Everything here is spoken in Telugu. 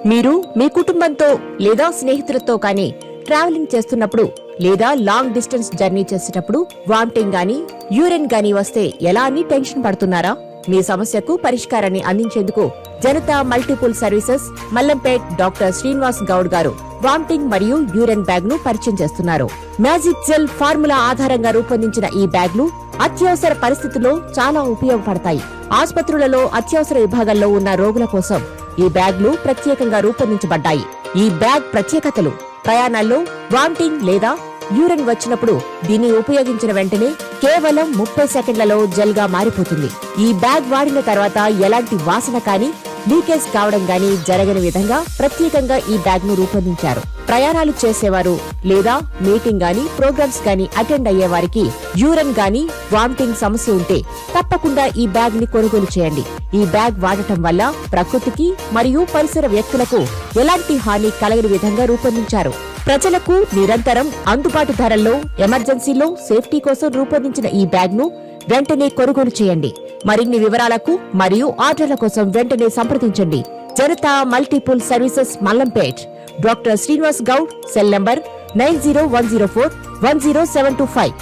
మీరు మీ కుటుంబంతో లేదా స్నేహితులతో కానీ ట్రావెలింగ్ చేస్తున్నప్పుడు లేదా లాంగ్ డిస్టెన్స్ జర్నీ చేసేటప్పుడు వామిటింగ్ గానీ యూరిన్ గానీ వస్తే ఎలా అని టెన్షన్ పడుతున్నారా? మీ సమస్యకు పరిష్కారాన్ని అందించేందుకు Janata multiple services Mallampet doctor Srinivas Goud గారు వామిటింగ్ మరియు యూరిన్ బ్యాగ్ ను పరిచయం చేస్తున్నారు. మ్యాజిక్ జెల్ ఫార్ములా ఆధారంగా రూపొందించిన ఈ బ్యాగ్లు అత్యవసర పరిస్థితుల్లో చాలా ఉపయోగపడతాయి. ఆసుపత్రులలో అత్యవసర విభాగాల్లో ఉన్న రోగుల కోసం ఈ బ్యాగ్లు ప్రత్యేకంగా రూపొందించబడ్డాయి. ఈ బ్యాగ్ ప్రత్యేకతలు: ప్రయాణాల్లో వామిటింగ్ లేదా యూరిన్ వచ్చినప్పుడు దీన్ని ఉపయోగించిన వెంటనే కేవలం 30 సెకండ్లలో జెల్ గా మారిపోతుంది. ఈ బ్యాగ్ వాడిన తర్వాత ఎలాంటి వాసన కానీ లీకేజ్ కావడం గానీ జరగని విధంగా ప్రత్యేకంగా ఈ బ్యాగ్ ను రూపొందించారు. ప్రయాణాలు చేసేవారు లేదా మీటింగ్ గానీ ప్రోగ్రామ్స్ గానీ అటెండ్ అయ్యే వారికి యూరిన్ గానీ వామిటింగ్ సమస్య ఉంటే తప్పకుండా ఈ బ్యాగ్ ని కొనుగోలు చేయండి. ఈ బ్యాగ్ వాడటం వల్ల ప్రకృతికి మరియు పరిసర వ్యక్తులకు ఎలాంటి హాని కలగని విధంగా రూపొందించారు. ప్రజలకు నిరంతరం అందుబాటు ధరల్లో ఎమర్జెన్సీలో సేఫ్టీ కోసం రూపొందించిన ఈ బ్యాగ్ ను వెంటనే కొనుగోలు చేయండి. మరిన్ని వివరాలకు మరియు ఆర్డర్ల కోసం వెంటనే సంప్రదించండి. Janata multiple services Mallampet doctor Srinivas Goud cell number 9010410725.